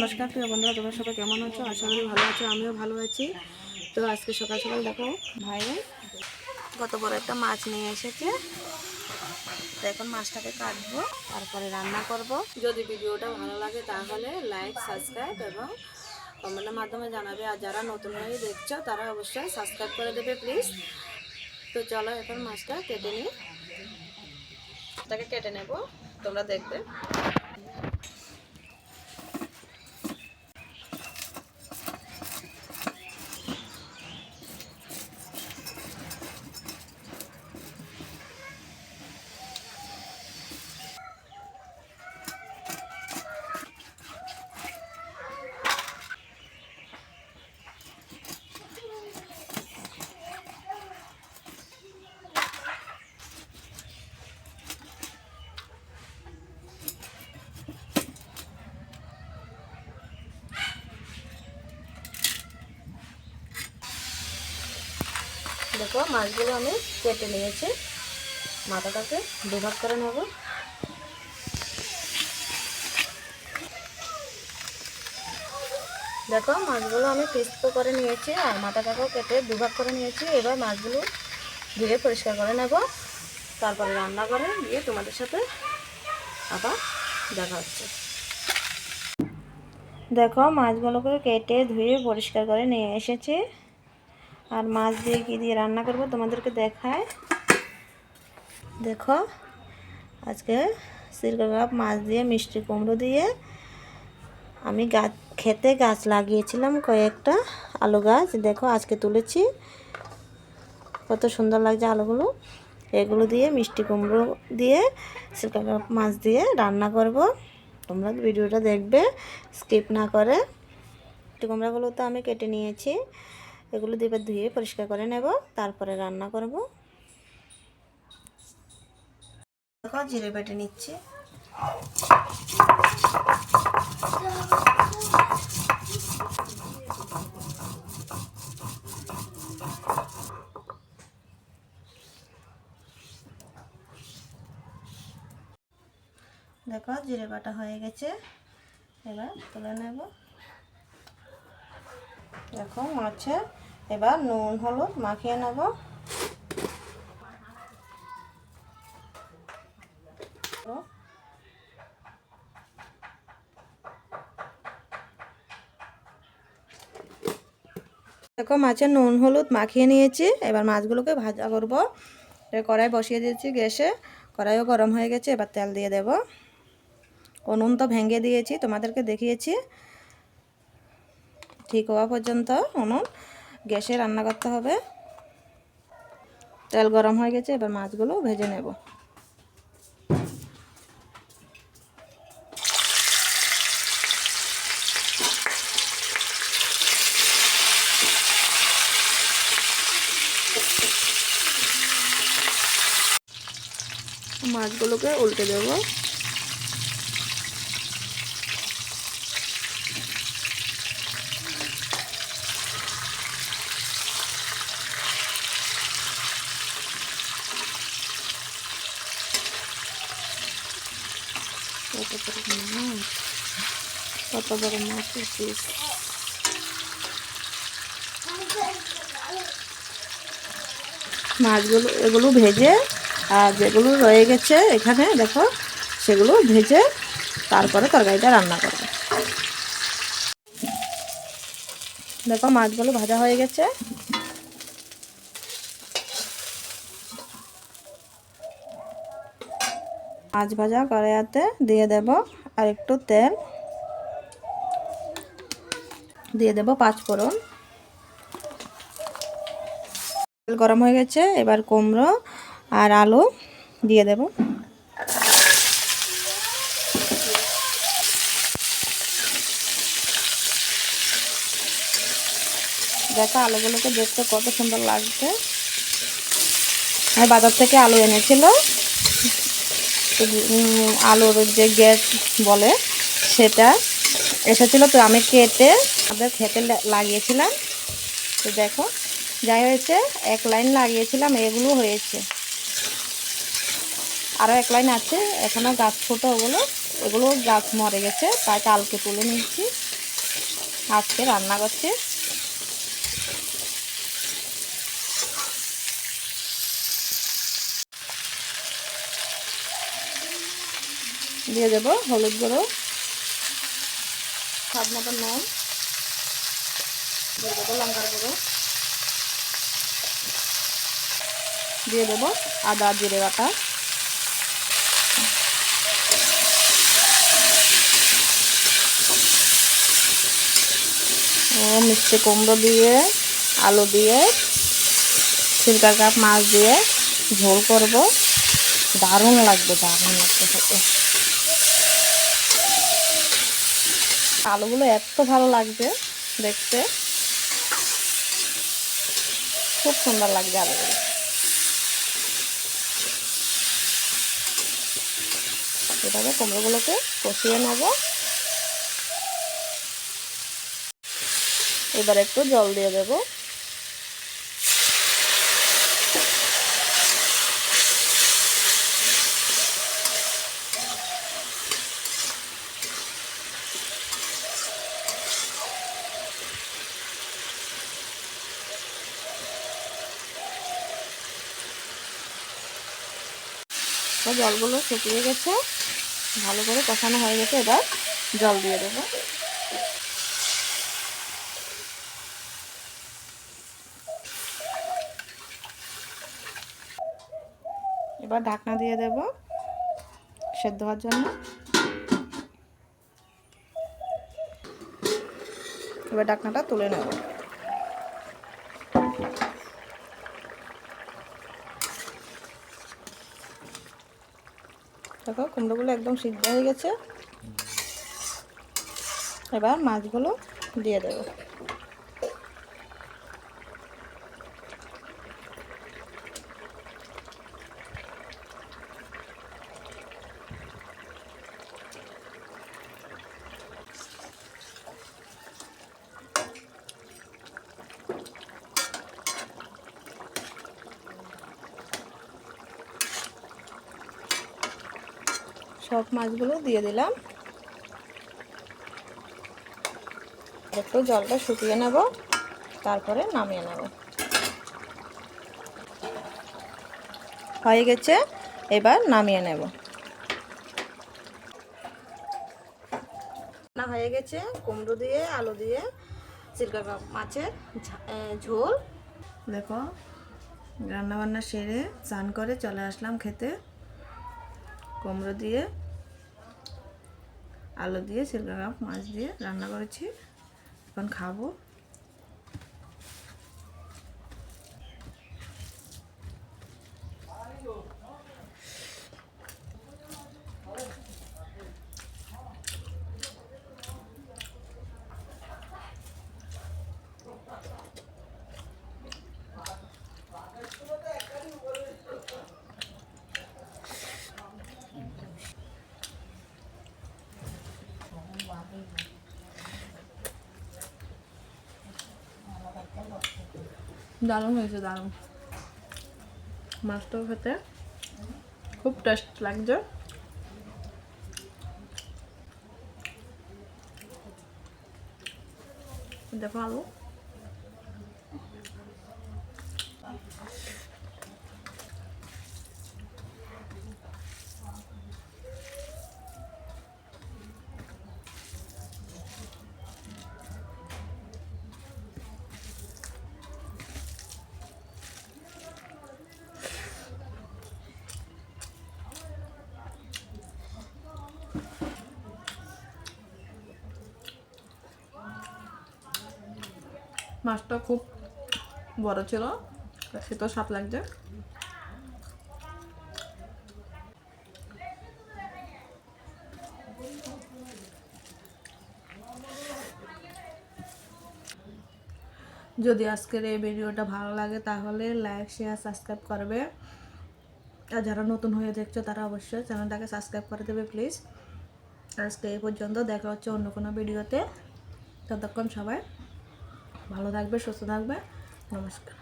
নমস্কার প্রিয় বন্ধুরা, তোমরা সবাই কেমন আছো? আশা করি ভালো আছো, আমিও ভালো আছি। তো আজকে সকাল সকাল দেখো ভাই কত বড় একটা মাছ নিয়ে এসেছে। তো এখন মাছটাকে কাটবো, তারপরে রান্না করব। যদি ভিডিওটা ভালো লাগে তাহলে লাইক, সাবস্ক্রাইব এবং কমেন্টের মাধ্যমে জানাবে। আর যারা নতুন হয়ে দেখছো তারা অবশ্যই সাবস্ক্রাইব করে দেবে প্লিজ। তো চলো এখন মাছটা কেটে নিই। মাছটাকে কেটে নেব, তোমরা দেখবে। দেখো মাছগুলো আমি কেটে নিয়েছি, মাথাটাকে দুভাগ করে নেব। দেখো মাছগুলো আমি পিস করে নিয়েছি আর মাথাটাকেও কেটে দুভাগ করে নিয়েছি। এবার মাছগুলো ধুয়ে পরিষ্কার করে নেব, তারপরে রান্না করে দিয়ে তোমাদের সাথে আবার দেখা হচ্ছে। দেখো মাছগুলোকে কেটে ধুয়ে পরিষ্কার করে নিয়ে এসেছি, আর মাছ দিয়ে কী দিয়ে রান্না করব তোমাদেরকে দেখায়। দেখো আজকে সিলভার কাপ মাছ দিয়ে মিষ্টি কুমড়ো দিয়ে আমি খেতে গাছ লাগিয়েছিলাম, কয়েকটা আলু গাছ। দেখো আজকে তুলেছি, কত সুন্দর লাগছে আলুগুলো। এগুলো দিয়ে মিষ্টি কুমড়ো দিয়ে সিলভার কাপ মাছ দিয়ে রান্না করব। তোমরা ভিডিওটা দেখবে স্কিপ না করে। মিষ্টি কুমড়োগুলো তো আমি কেটে নিয়েছি, এগুলো দিয়ে ধুয়ে পরিষ্কার করে নেব, তারপরে রান্না করব। দেখো জিরে বেটে নিচ্ছি। দেখো জিরে বাটা হয়ে গেছে, এবার তুলে নেব। দেখো মাছে এবার নুন হলুদ মাখিয়ে নেব। দেখো মাছে নুন হলুদ মাখিয়ে নিয়েছি, এবার মাছগুলোকে ভাজা করব। কড়াই বসিয়ে দিয়েছি গ্যাসে, কড়াইও গরম হয়ে গেছে, এবার তেল দিয়ে দেব। উনুন তো ভেঙে দিয়েছি, তোমাদেরকে দেখিয়েছি। ঠিক হওয়া পর্যন্ত উনুন গ্যাসে রান্না করতে হবে। তেল গরম হয়ে গেছে, এবার মাছগুলো ভেজে নেব। মাছগুলোকে উল্টে দেব। কত বড় মাছ পিস। মাছগুলো এগুলো ভেজে আর যেগুলো রয়ে গেছে এখানে দেখো সেগুলো ভেজে তারপরে তরকারিটা রান্না করব। দেখো মাছগুলো ভাজা হয়ে গেছে, মাছ ভাজা কড়াইতে দিয়ে দেব আর একটু তেল দিয়ে দেব, 5 ফোড়ন। তেল গরম হয়ে গেছে, এবার কুমড়ো আর আলু দিয়ে দেব। দেখো আলুগুলোকে দেখতে কত সুন্দর লাগছে। আমি বাজার থেকে আলু এনেছিল, আলুর যে গ্যাস বলে সেটা এসেছিলো, তো আমি কেটে আমাদের খেতে লাগিয়েছিলাম। তো দেখো যাই হয়েছে, এক লাইন লাগিয়েছিলাম, এগুলো হয়েছে। আরও এক লাইন আছে এখনও গাছ ছোটো, এগুলো গাছ মরে গেছে, তাই কালকে তুলে নিচ্ছি। আজকে রান্না করছি। দিয়ে দেব হলুদ গুঁড়ো, স্বাদ মতো নুন, দিয়ে দেবো লঙ্কার গুঁড়ো, দিয়ে দেবো আদা জিরে বাটা, ও মিষ্টি কুমড়ো দিয়ে আলু দিয়ে সিলকা কাপ মাছ দিয়ে ঝোল করব। দারুণ লাগবে, দারুণ লাগবে খেতে। আলুগুলো এত ভালো লাগবে দেখতে, খুব সুন্দর লাগবে আলুগুলো। এভাবে কুমড়োগুলোকে কষিয়ে নেব। এবার একটু জল দিয়ে দেব। তো জলগুলো শুকিয়ে গেছে, ভালো করে কষানো হয়ে গেছে। এবার জল দিয়ে দেব। এবার ঢাকনা দিয়ে দেব সেদ্ধ হওয়ার জন্য। এবার ঢাকনাটা তুলে নেব। দেখো কুমড়োগুলো একদম সিদ্ধ হয়ে গেছে। এবার মাছগুলো দিয়ে দেব। সব মাছগুলো দিয়ে দিলাম। একটু জলটা শুকিয়ে নেব, তারপরে নামিয়ে নেব। হয়ে গেছে, এবার নামিয়ে নেব। না হয়ে গেছে কুমড়ো দিয়ে আলু দিয়ে সিলকা কাপ মাছের ঝোল। দেখো রান্নাবান্না সেরে স্নান করে চলে আসলাম খেতে। কুমড়ো দিয়ে আলু দিয়ে সিলকা কাপ মাছ দিয়ে রান্না করেছি, এখন খাবো। দারুণ হয়েছে, দারুণ। মাছটাও খেতে খুব টেস্ট লাগছে। দেখো আলু, মাছটা খুব বড় ছিল, খেতেও স্বাদ লাগছে। যদি আজকের এই ভিডিওটা ভালো লাগে তাহলে লাইক শেয়ার সাবস্ক্রাইব করবে। আর যারা নতুন হয়ে দেখছো তারা অবশ্যই চ্যানেলটাকে সাবস্ক্রাইব করে দেবে প্লিজ। আজকে এই পর্যন্ত, দেখা হচ্ছে অন্য কোনো ভিডিওতে। ততক্ষণ সবাই ভালো থাকবে, সুস্থ থাকবে। নমস্কার।